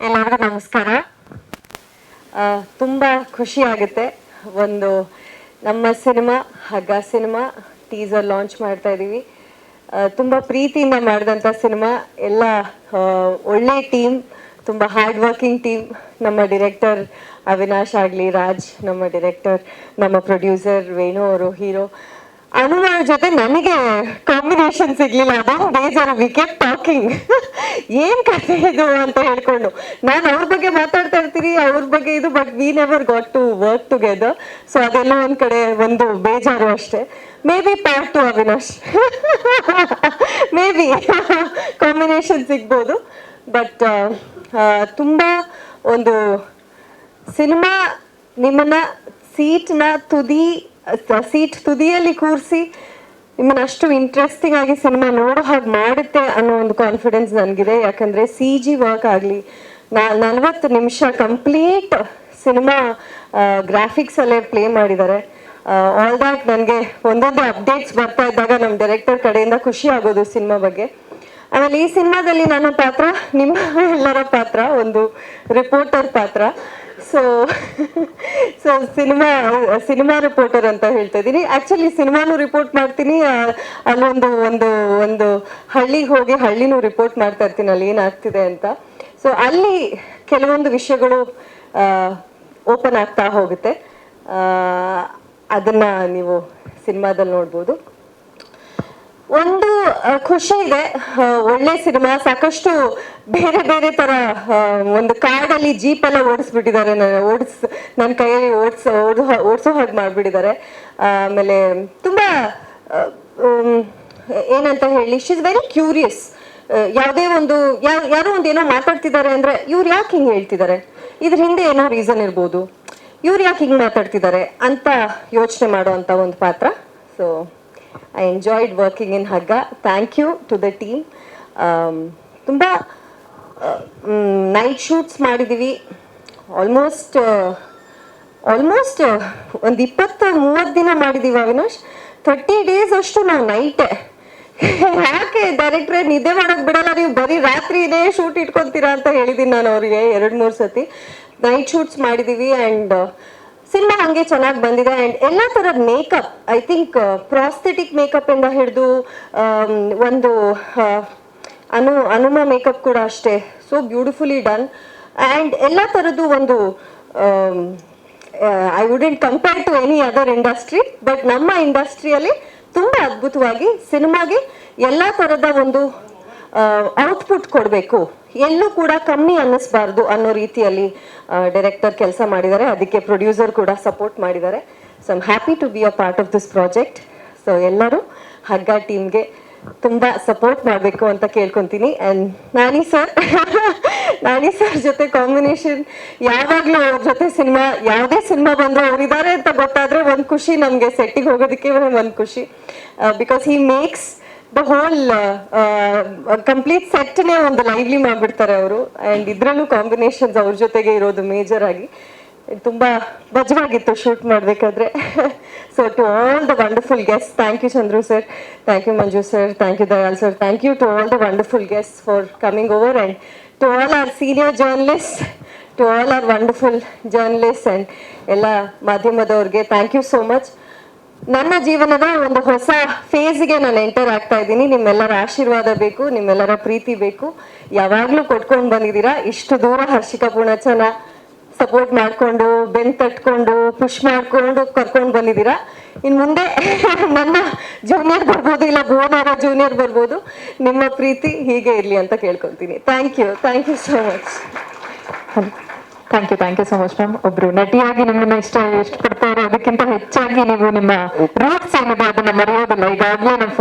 ಎಲ್ಲರಿಗೂ ನಮಸ್ಕಾರ. ತುಂಬ ಖುಷಿ ಆಗುತ್ತೆ. ಒಂದು ನಮ್ಮ ಸಿನಿಮಾ ಹಗ್ಗ ಸಿನಿಮಾ ಟೀಸರ್ ಲಾಂಚ್ ಮಾಡ್ತಾ ಇದ್ದೀವಿ. ತುಂಬ ಪ್ರೀತಿಯಿಂದ ಮಾಡಿದಂಥ ಸಿನಿಮಾ. ಎಲ್ಲ ಒಳ್ಳೆ ಟೀಮ್, ತುಂಬ ಹಾರ್ಡ್ ವರ್ಕಿಂಗ್ ಟೀಮ್. ನಮ್ಮ ಡಿರೆಕ್ಟರ್ ಅವಿನಾಶ್ ಆಗಲಿ, ರಾಜ್ ನಮ್ಮ ಡಿರೆಕ್ಟರ್, ನಮ್ಮ ಪ್ರೊಡ್ಯೂಸರ್ ವೇಣು ಅವರು ಹೀರೋ. ಅನುಮಾನ ಜೊತೆ ನನಗೆ ಕಾಂಬಿನೇಷನ್ ಸಿಗ್ಲಿಲ್ಲ, ಅದು ಬೇಜಾರು. ವಿ ಕೆಪ್ ಟಾಕಿಂಗ್ ಏನ್ ಕಥೆ ಇದು ಅಂತ ಹೇಳ್ಕೊಂಡು. ನಾನು ಅವ್ರ ಬಗ್ಗೆ ಮಾತಾಡ್ತಾ ಇರ್ತೀನಿ, ಅವ್ರ ಬಗ್ಗೆ ಇದು, but we never got to work together. So ಅದೆಲ್ಲ ಒಂದ್ ಕಡೆ ಒಂದು ಬೇಜಾರು ಅಷ್ಟೇ. Maybe part 2 Avinash maybe combination ಸಿಗ್ಬೋದು. ಬಟ್ ತುಂಬಾ ಒಂದು ಸಿನಿಮಾ ನಿಮ್ಮನ್ನ ಸೀಟ್ ತುದಿಯಲ್ಲಿ ಕೂರಿಸಿ ನಿಮ್ಮನ್ನ ಅಷ್ಟು ಇಂಟ್ರೆಸ್ಟಿಂಗ್ ಆಗಿ ಸಿನಿಮಾ ನೋಡೋ ಹಾಗೆ ಮಾಡುತ್ತೆ ಅನ್ನೋ ಒಂದು ಕಾನ್ಫಿಡೆನ್ಸ್ ನನಗಿದೆ. ಯಾಕಂದ್ರೆ CG ವರ್ಕ್ ಆಗಲಿ, 40 ನಿಮಿಷ ಕಂಪ್ಲೀಟ್ ಸಿನಿಮಾ ಗ್ರಾಫಿಕ್ಸ್ ಅಲ್ಲೇ ಪ್ಲೇ ಮಾಡಿದ್ದಾರೆ. ಆಲ್ ದ್ಯಾಟ್ ನನಗೆ ಒಂದೊಂದು ಅಪ್ಡೇಟ್ಸ್ ಬರ್ತಾ ಇದ್ದಾಗ ನಮ್ಮ ಡೈರೆಕ್ಟರ್ ಕಡೆಯಿಂದ ಖುಷಿ ಆಗೋದು ಸಿನಿಮಾ ಬಗ್ಗೆ. ಆಮೇಲೆ ಈ ಸಿನಿಮಾದಲ್ಲಿ ನನ್ನ ಪಾತ್ರ ನಿಮ್ಮ ಎಲ್ಲರ ಪಾತ್ರ, ಒಂದು ರಿಪೋರ್ಟರ್ ಪಾತ್ರ. ಸೊ ಸಿನಿಮಾ ರಿಪೋರ್ಟರ್ ಅಂತ ಹೇಳ್ತಾ ಇದ್ದೀನಿ. ಆಕ್ಚುಲಿ ಸಿನಿಮಾನು ರಿಪೋರ್ಟ್ ಮಾಡ್ತೀನಿ, ಅಲ್ಲೊಂದು ಒಂದು ಹಳ್ಳಿಗೆ ಹೋಗಿ ಹಳ್ಳಿನೂ ರಿಪೋರ್ಟ್ ಮಾಡ್ತಾ ಇರ್ತೀನಿ, ಅಲ್ಲಿ ಏನಾಗ್ತಿದೆ ಅಂತ. ಸೊ ಅಲ್ಲಿ ಕೆಲವೊಂದು ವಿಷಯಗಳು ಓಪನ್ ಆಗ್ತಾ ಹೋಗುತ್ತೆ. ಅದನ್ನ ನೀವು ಸಿನಿಮಾದಲ್ಲಿ ನೋಡ್ಬೋದು. ಒಂದು ಖುಷಿ ಇದೆ, ಒಳ್ಳೆ ಸಿನಿಮಾ. ಸಾಕಷ್ಟು ಬೇರೆ ಬೇರೆ ತರ ಒಂದು ಕಾಡಲ್ಲಿ ಜೀಪ್ ಎಲ್ಲ ಓಡಿಸ್ಬಿಟ್ಟಿದ್ದಾರೆ, ನನ್ನ ಕೈಯಲ್ಲಿ ಓಡಿಸೋ ಹಾಗೆ ಮಾಡ್ಬಿಟ್ಟಿದ್ದಾರೆ. ಆಮೇಲೆ ತುಂಬಾ ಏನಂತ ಹೇಳಿ, ಶಿ ಇಸ್ ವೆರಿ ಕ್ಯೂರಿಯಸ್. ಯಾವುದೇ ಒಂದು ಯಾರೋ ಒಂದು ಏನೋ ಮಾತಾಡ್ತಿದ್ದಾರೆ ಅಂದ್ರೆ ಇವ್ರು ಯಾಕೆ ಹಿಂಗೆ ಹೇಳ್ತಿದ್ದಾರೆ, ಇದ್ರ ಹಿಂದೆ ಏನೋ ರೀಸನ್ ಇರ್ಬೋದು, ಇವ್ರು ಯಾಕೆ ಹಿಂಗೆ ಮಾತಾಡ್ತಿದ್ದಾರೆ ಅಂತ ಯೋಚನೆ ಮಾಡುವಂತ ಒಂದು ಪಾತ್ರ. So I enjoyed working in Hagga. Thank you to the team. ತುಂಬ ನೈಟ್ ಶೂಟ್ಸ್ ಮಾಡಿದ್ದೀವಿ. ಆಲ್ಮೋಸ್ಟ್ ಒಂದು 20-30 ದಿನ ಮಾಡಿದ್ದೀವಿ ಅವಿನಾಶ್. 30 days ಅಷ್ಟು ನಾವು ನೈಟೇ. ಯಾಕೆ ಡೈರೆಕ್ಟ್ರೇ ನಿದ್ದೆ ಮಾಡೋಕೆ ಬಿಡಲ್ಲ, ನೀವು ಬರೀ ರಾತ್ರಿನೇ ಶೂಟ್ ಇಟ್ಕೊತೀರಾ ಅಂತ ಹೇಳಿದ್ದೀನಿ ನಾನು ಅವರಿಗೆ 2-3 ಸತಿ. ನೈಟ್ ಶೂಟ್ಸ್ ಮಾಡಿದ್ದೀವಿ. ಆ್ಯಂಡ್ ಸಿನಿಮಾ ಹಂಗೆ ಚೆನ್ನಾಗಿ ಬಂದಿದೆ. ಆ್ಯಂಡ್ ಎಲ್ಲ ಥರದ makeup, I think prosthetic makeup ಇಂದ ಹಿಡಿದು ಒಂದು ಅನುಮ ಮೇಕಪ್ ಕೂಡ ಅಷ್ಟೇ, ಸೊ ಬ್ಯೂಟಿಫುಲಿ ಡನ್. ಆ್ಯಂಡ್ ಎಲ್ಲ ಥರದ್ದು ಒಂದು I wouldn't compare to any other industry, but ನಮ್ಮ ಇಂಡಸ್ಟ್ರಿಯಲ್ಲಿ ತುಂಬ ಅದ್ಭುತವಾಗಿ ಸಿನಿಮಾಗೆ ಎಲ್ಲ ಥರದ ಒಂದು ಔಟ್ಪುಟ್ ಕೊಡಬೇಕು, ಎಲ್ಲೂ ಕೂಡ ಕಮ್ಮಿ ಅನ್ನಿಸ್ಬಾರ್ದು ಅನ್ನೋ ರೀತಿಯಲ್ಲಿ ಡೈರೆಕ್ಟರ್ ಕೆಲಸ ಮಾಡಿದ್ದಾರೆ. ಅದಕ್ಕೆ ಪ್ರೊಡ್ಯೂಸರ್ ಕೂಡ ಸಪೋರ್ಟ್ ಮಾಡಿದ್ದಾರೆ. So I'm happy to be a part of this project. So ಎಲ್ಲರೂ ಹಗ್ಗ ಟೀಮ್ಗೆ ತುಂಬ ಸಪೋರ್ಟ್ ಮಾಡಬೇಕು ಅಂತ ಕೇಳ್ಕೊತೀನಿ. ಆ್ಯಂಡ್ ನಾನಿ ಸರ್ ಜೊತೆ ಕಾಂಬಿನೇಷನ್, ಯಾವಾಗಲೂ ಅವ್ರ ಜೊತೆ ಯಾವುದೇ ಸಿನಿಮಾ ಬಂದರೂ ಅವರಿದ್ದಾರೆ ಅಂತ ಗೊತ್ತಾದರೆ ಒಂದು ಖುಷಿ ನಮಗೆ. ಸೆಟ್ಟಿಗೆ ಹೋಗೋದಕ್ಕೆ ಒಂದು ಖುಷಿ, because he makes the whole complete ಸೆಟ್ನೇ ಒಂದು ಲೈವ್ಲಿ ಮಾಡಿಬಿಡ್ತಾರೆ ಅವರು. ಆ್ಯಂಡ್ ಇದರಲ್ಲೂ ಕಾಂಬಿನೇಷನ್ಸ್ ಅವ್ರ ಜೊತೆಗೆ ಇರೋದು ಮೇಜರ್ ಆಗಿ ತುಂಬ ಮಜವಾಗಿತ್ತು ಶೂಟ್ ಮಾಡಬೇಕಾದ್ರೆ. So to all the wonderful guest, thank you Chandru sir, thank you Manju sir, thank you Dayal sir, thank you to all the wonderful guest for coming over. And to all our senior journalist, to all our wonderful journalist and ಎಲ್ಲ ಮಾಧ್ಯಮದವ್ರಿಗೆ thank you so much. ನನ್ನ ಜೀವನದ ಒಂದು ಹೊಸ ಫೇಸ್ಗೆ ನಾನು enter ಆಗ್ತಾ ಇದ್ದೀನಿ. ನಿಮ್ಮೆಲ್ಲರ ಆಶೀರ್ವಾದ ಬೇಕು, ನಿಮ್ಮೆಲ್ಲರ ಪ್ರೀತಿ ಬೇಕು. ಯಾವಾಗಲೂ ಕೊಟ್ಕೊಂಡು ಬಂದಿದ್ದೀರಾ. ಇಷ್ಟು ದೂರ ಹರ್ಷಿಕಾ ಪೂರ್ಣಚನ ಸಪೋರ್ಟ್ ಮಾಡಿಕೊಂಡು, ಬೆನ್ ತಟ್ಕೊಂಡು, ಪುಷ್ ಮಾಡಿಕೊಂಡು ಕರ್ಕೊಂಡು ಬಂದಿದ್ದೀರಾ. ಇನ್ನು ಮುಂದೆ ನನ್ನ ಜೂನಿಯರ್ ಬರ್ಬೋದು, ಇಲ್ಲ ಭುವನವರ ಜೂನಿಯರ್ ಬರ್ಬೋದು. ನಿಮ್ಮ ಪ್ರೀತಿ ಹೀಗೆ ಇರಲಿ ಅಂತ ಕೇಳ್ಕೊತೀನಿ. Thank you so much. Thank you so much ma'am. ಒಬ್ರು ನಟಿಯಾಗಿ ನಿಮ್ಮನ್ನ ಎಷ್ಟು ಪಡ್ತಾರೋ ಅದಕ್ಕಿಂತ ಹೆಚ್ಚಾಗಿ ನೀವು ನಿಮ್ಮ ರೂಟ್ಸ್ ಏನಿದೆ ಅದನ್ನ ಮರೆಯೋದಿಲ್ಲ. ಈಗಾಗಲೇ ನಮ್ಮ